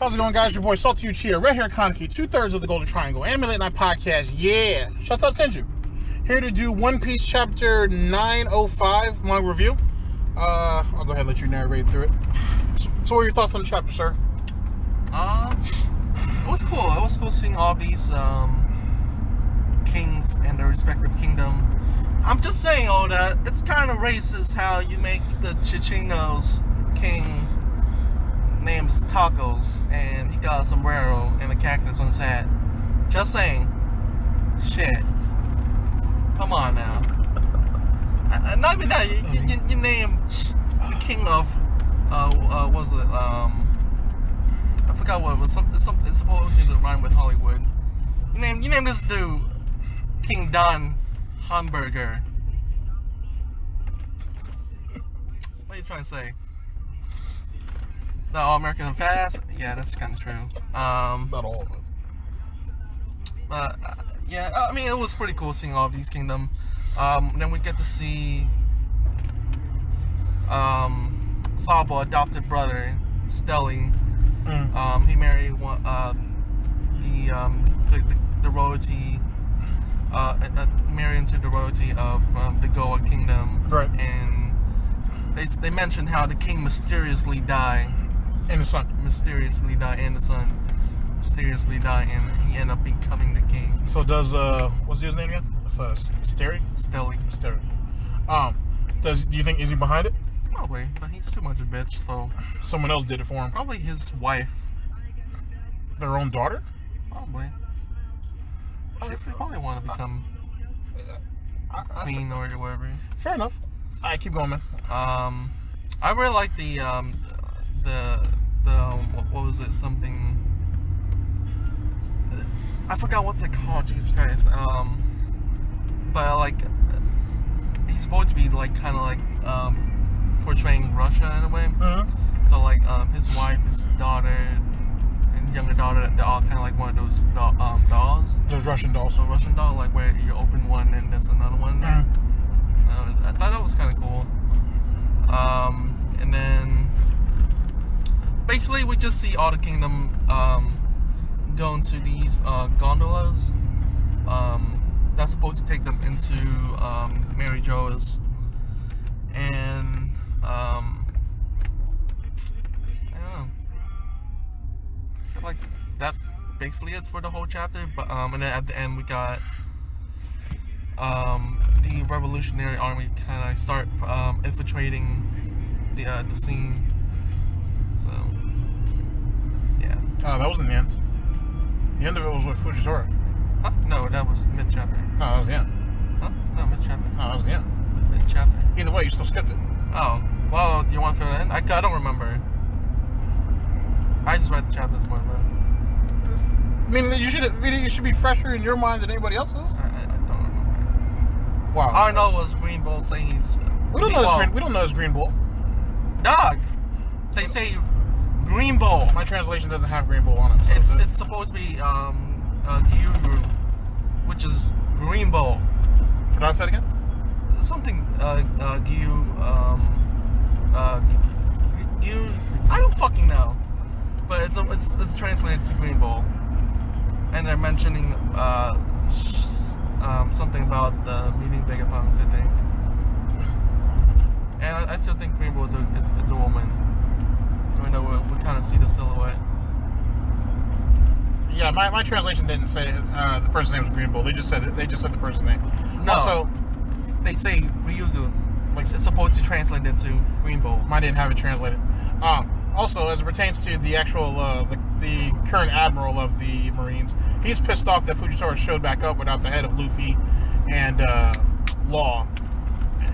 How's it going, guys? Your boy Salty Uchi here, Red Hair Kaneki, 2/3 of the Golden Triangle, Anime Late Night Podcast. Yeah, shouts out Senju. Here to do One Piece Chapter 905 manga review. I'll go ahead and let you narrate through it. So what are your thoughts on the chapter, sir? It was cool. It was cool seeing all these kings and their respective kingdom. I'm just saying all that. It's kind of racist how you make the Chichinos king names Tacos and he got a sombrero and a cactus on his hat. Just saying. Shit. Come on now. Not even that. You name the king of what was it? I forgot what it was. Something it's supposed to rhyme with Hollywood. You name this dude King Don Hamburger. What are you trying to say? The All American Fast? Yeah, that's kind of true. Not all of it. But yeah, I mean, it was pretty cool seeing all of these kingdom. Then we get to see Sabo adopted brother Stelly. He married one, the royalty. Married into the royalty of the Goa Kingdom. Right. And they mentioned how the king mysteriously died. And the son. Mysteriously died, and the son mysteriously died, and he ended up becoming the king. So does what's his name again? It's Stelly. Stelly. Do you think is he behind it? Probably, but he's too much a bitch. So Someone else did it for him. probably his wife. Their own daughter? Probably. She probably want to become queen or whatever. Fair enough. All right, keep going, man. I really like the what was it? Something. I forgot what's it called. Jesus Christ. But like, he's supposed to be like kind of like portraying Russia in a way. Mm-hmm. So like his wife, his daughter, and younger daughter, they're all kind of like one of those dolls. Those Russian dolls. So Russian doll, like where you open one and there's another one there. I thought that was kind of cool. And then basically we just see all the kingdom go into these gondolas. That's supposed to take them into Mary Joa's, and I don't know. I feel like that's basically it for the whole chapter. But and then at the end we got the Revolutionary Army kind of start infiltrating the scene. So yeah. Oh, that wasn't the end. The end of it was with Fujitora. Huh? No, that was mid-chapter. No, that was the end. Huh? No, mid-chapter. No, that was the end. Mid-chapter. Either way, you still skipped it. Oh. Well, do you want to fill it in? I don't remember. I just read the chapter this morning, bro. I mean, you should be fresher in your mind than anybody else's. I don't remember. Wow. All I know was Green Bull saying he's... We don't know his Green Bull. Dog! They say Green Bull. My translation doesn't have Green Bull on it. So It's supposed to be Gyuru, which is Green Bull. Pronounce that again? Something Gyu Gyu. I don't fucking know, but it's translated to Green Bull, and they're mentioning something about the meeting Vegapunk, I think. And I still think Green Bull is a woman. I know we kind of see the silhouette. Yeah, my translation didn't say the person's name was Green Bull. They just said the person's name. No. Also, They say Ryugu. Like it's supposed to translate into Green Bull. Mine didn't have it translated. Also, as it pertains to the actual the current admiral of the Marines, he's pissed off that Fujitora showed back up without the head of Luffy and Law.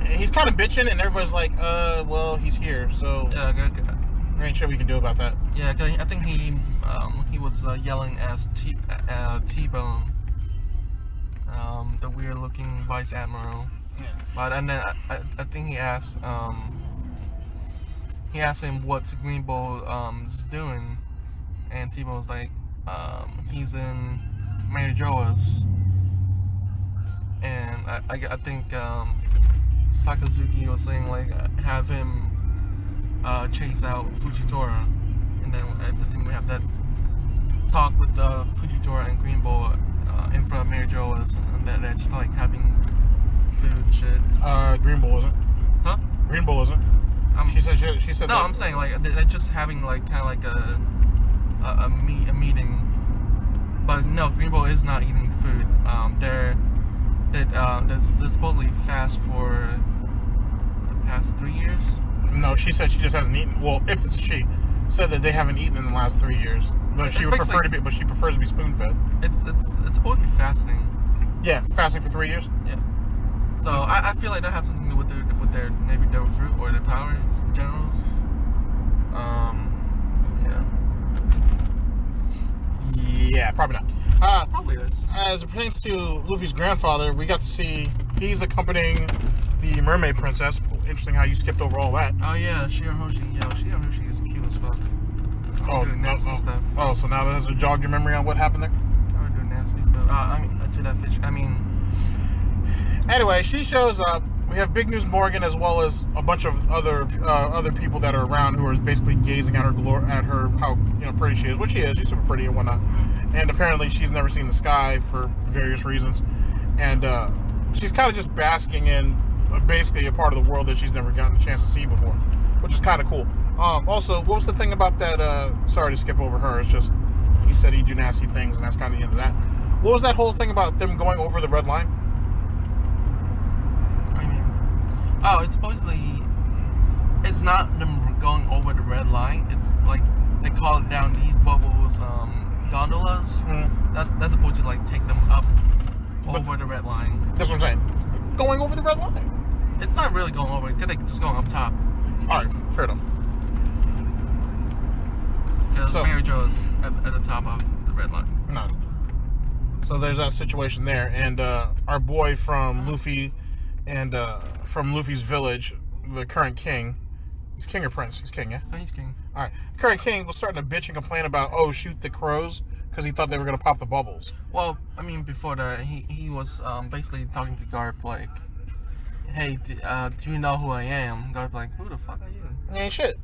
He's kind of bitching, and everybody's like, well, he's here, so Yeah, there ain't shit we can do about that. yeah. I think he was yelling as T-Bone, the weird-looking vice admiral. Yeah. But and then I think he asked him what's Green Bull is doing, and T-Bone was like, he's in Mary Joa's, and I think Sakazuki was saying like have him chase out Fujitora, and then we have that talk with Fujitora and Green Bull in front of Mary Jo, and they're just like having food shit. Green Bull isn't. Huh? Green Bull isn't. She said. No, I'm saying like they're just having like kind of like a meeting, but no, Green Bull is not eating food. They're supposedly fast for the past 3 years. No, she said she just hasn't eaten. Well, if it's she, said that they haven't eaten in the last 3 years, but she would prefer to be. But she prefers to be spoon fed. It's supposed to be fasting. Yeah, fasting for 3 years. Yeah. So I feel like that has something to do with their maybe their fruit or their powers in generals. Yeah. Yeah, probably not. Probably is. As it pertains to Luffy's grandfather, we got to see he's accompanying the mermaid princess. Interesting how you skipped over all that. Oh yeah, Shirahoshi. Yeah, Shirahoshi is cute as fuck. Nasty stuff. Oh, so now that has jogged your memory on what happened there? I would do nasty stuff. I mean, to that fish. I mean. Anyway, she shows up. We have Big News Morgan as well as a bunch of other people that are around who are basically gazing at her how pretty she is, which she is. She's super pretty and whatnot. And apparently she's never seen the sky for various reasons, and she's kind of just basking in basically a part of the world that she's never gotten a chance to see before, which is kind of cool. Also, what was the thing about that? Sorry to skip over her. It's just he said he'd do nasty things, and that's kind of the end of that. What was that whole thing about them going over the red line? Oh, it's it's not them going over the red line. It's like they call it down these bubbles, gondolas. That's supposed to like take them up over the red line. That's what I'm saying. Going over the red line. It's not really going over. It's just going up top. All right, fair enough. Because Mary Jo is at the top of the red line. No. So there's that situation there, and our boy from Luffy. And from Luffy's village, the current king, he's king or prince? He's king, yeah? Oh, he's king. All right. Current king was starting to bitch and complain about, shoot the crows, because he thought they were going to pop the bubbles. Well, I mean, before that, he was basically talking to Garp like, hey, do you know who I am? Garp like, who the fuck are you? He ain't shit.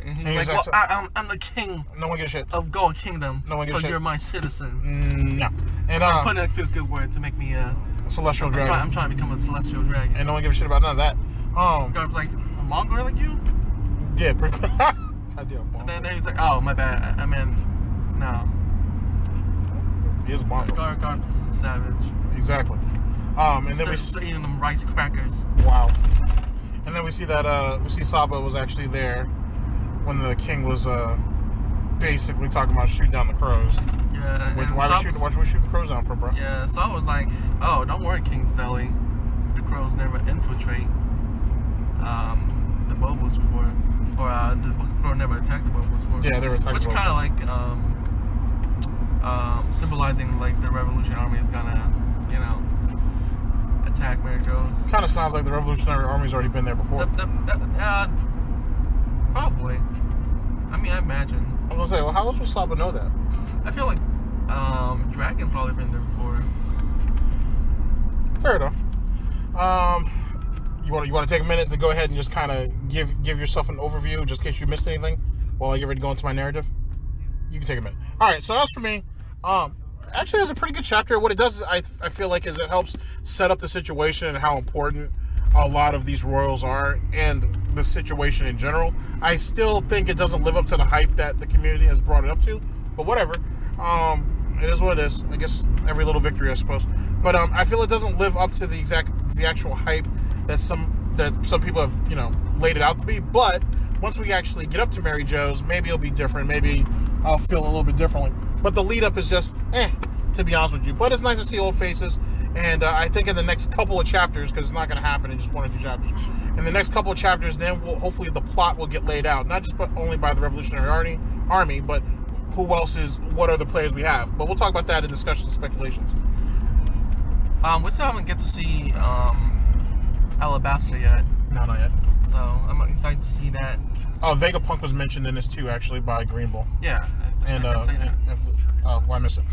And he's like, well, I'm the king. No one gives a shit. Of Gold Kingdom. No one gives a shit. So you're my citizen. No. And so I'm putting a good word to make me a celestial dragon. I'm trying to become a celestial dragon. And no one gives a shit about none of that. Garp's like, a Mongol like you? Yeah, pretty And then he's like, oh, my bad. I meant, no. He is a Mongol. Garp's savage. Exactly. And then we still eating them rice crackers. Wow. And then we see that we see Saba was actually there when the king was basically talking about shooting down the crows. Yeah. Why was we shooting crows down for, bro? Yeah. So I was like, oh, don't worry, King Stelly. The crows never infiltrate the bubbles before, or the crow never attacked the bubbles before. Yeah, they were attacking. Which kind of like symbolizing like the Revolutionary Army is gonna, attack Mary Jo's. Kind of sounds like the Revolutionary Army's already been there before. Probably. I mean, I imagine. I was gonna say, well, how else would Saba know that? I feel like Dragon probably been there before. Fair enough. You want to take a minute to go ahead and just kind of give yourself an overview, just in case you missed anything, while I get ready to go into my narrative. You can take a minute. All right. So as for me, actually, it's a pretty good chapter. What it does, I feel like, is it helps set up the situation and how important a lot of these royals are and the situation in general. I still think it doesn't live up to the hype that the community has brought it up to, but whatever. It is what it is. I guess every little victory, I suppose. But I feel it doesn't live up to the actual hype that some people have laid it out to be. But once we actually get up to Mary Jo's, maybe it'll be different. Maybe I'll feel a little bit differently. But the lead up is just to be honest with you. But it's nice to see old faces. And I think in the next couple of chapters, because it's not going to happen in just 1 or 2 chapters, in the next couple of chapters, then hopefully the plot will get laid out. Not just only by the Revolutionary Army, but what are the players we have. But we'll talk about that in discussions and speculations. We still haven't get to see Alabasta yet. No, not yet. So I'm excited to see that. Oh, Vegapunk was mentioned in this too, actually, by Green Bull. Yeah. Why miss it?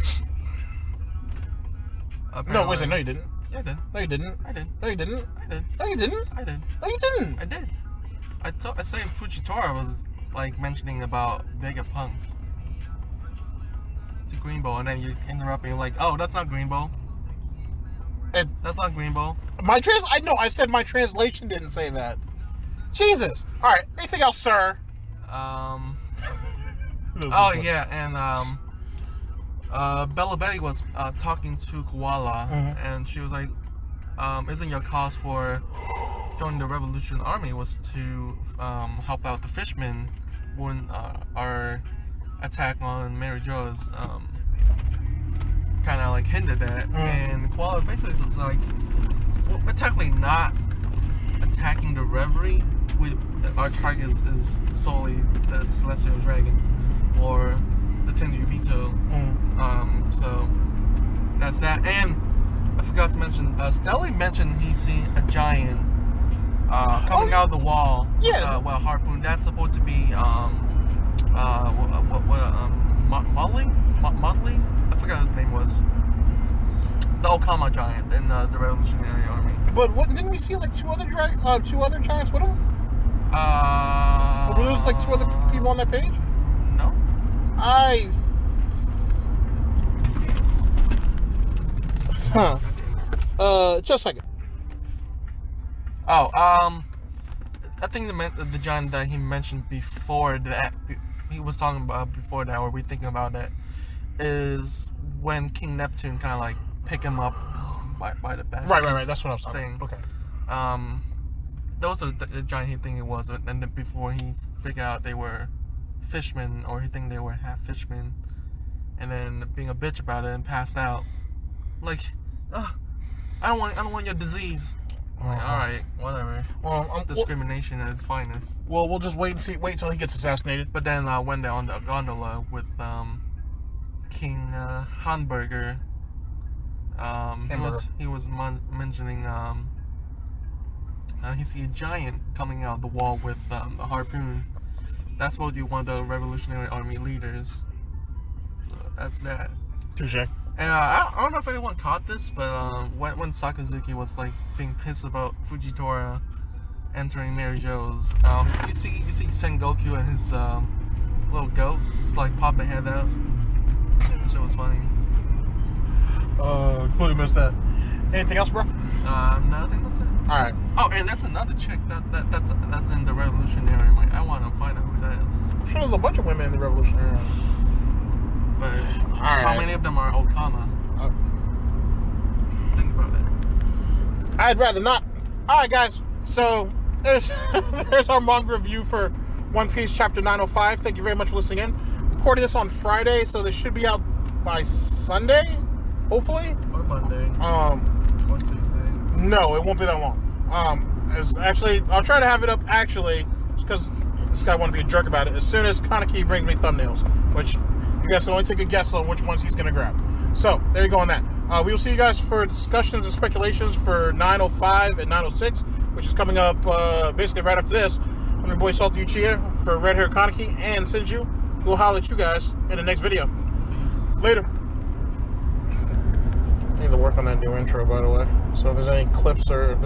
No, wait a second. No, you didn't. Yeah, I did. No, you didn't. I did. No, you didn't. I did. No, you didn't. I did. No, you didn't. I did. I said Fujitora like mentioning about Vegapunks to Greenbow, and then you interrupt me like, oh, that's not Greenbow. That's not Greenbow. I said my translation didn't say that. Jesus. All right. Anything else, sir? Oh yeah, and Bella Betty was talking to Koala, and she was like, "Isn't your cause for joining the Revolution Army was to help out the fishmen when our attack on Mary Jo's kind of like hindered at?" And Koala basically was like, well, "We're technically not attacking the Reverie. Our target is solely the Celestial Dragons or the Tenryubito." So that's that. And I forgot to mention, Stelly mentioned he's seen a giant coming out of the wall. Yeah. With a harpoon. That's supposed to be Motley? I forgot what his name was. The Okama giant in the Revolutionary Army. But didn't we see like two other giants with him? Were there like two other people on that page? No. Just a second. Oh, I think the giant that he mentioned before that, he was talking about before that, or we thinking about that, is when King Neptune kind of like pick him up by the back. Right. That's what I was talking about. Okay. Those are the giant he think it was, and then before he figured out they were fishmen, or he think they were half fishmen, and then being a bitch about it and passed out. Like, I don't want your disease. Like, all right, whatever. Well, discrimination at its finest. Well, we'll just wait till he gets assassinated. But then when they're on the gondola with King Hamburger, he was mentioning he see a giant coming out of the wall with a harpoon. That's supposed to be one of the Revolutionary Army leaders. So that's that. Touché. And I don't know if anyone caught this, but when Sakazuki was like being pissed about Fujitora entering Mary Jo's, you see Sengoku and his little goat just like pop their head out. That shit was funny. Completely missed that. Anything else, bro? No, I think that's it. All right. Oh, and that's another chick that's in the Revolutionary Army. I want to find out who that is. I'm sure there's a bunch of women in the Revolutionary Army. But how many of them are Okama? Think about it. I'd rather not. All right, guys. So there's our manga review for One Piece Chapter 905. Thank you very much for listening in. Recording this on Friday, so this should be out by Sunday, hopefully. Or Monday. Or Tuesday. No, it won't be that long. I'll try to have it up actually, because this guy wanted to be a jerk about it. As soon as Kaneki brings me thumbnails, which you guys can only take a guess on which ones he's going to grab. So, there you go on that. We will see you guys for discussions and speculations for 905 and 906, which is coming up basically right after this. I'm your boy Salty Uchiha for Red Hair Kaneki and Sinju. We'll holler at you guys in the next video. Later. I need to work on that new intro, by the way. So if there's any clips or if there's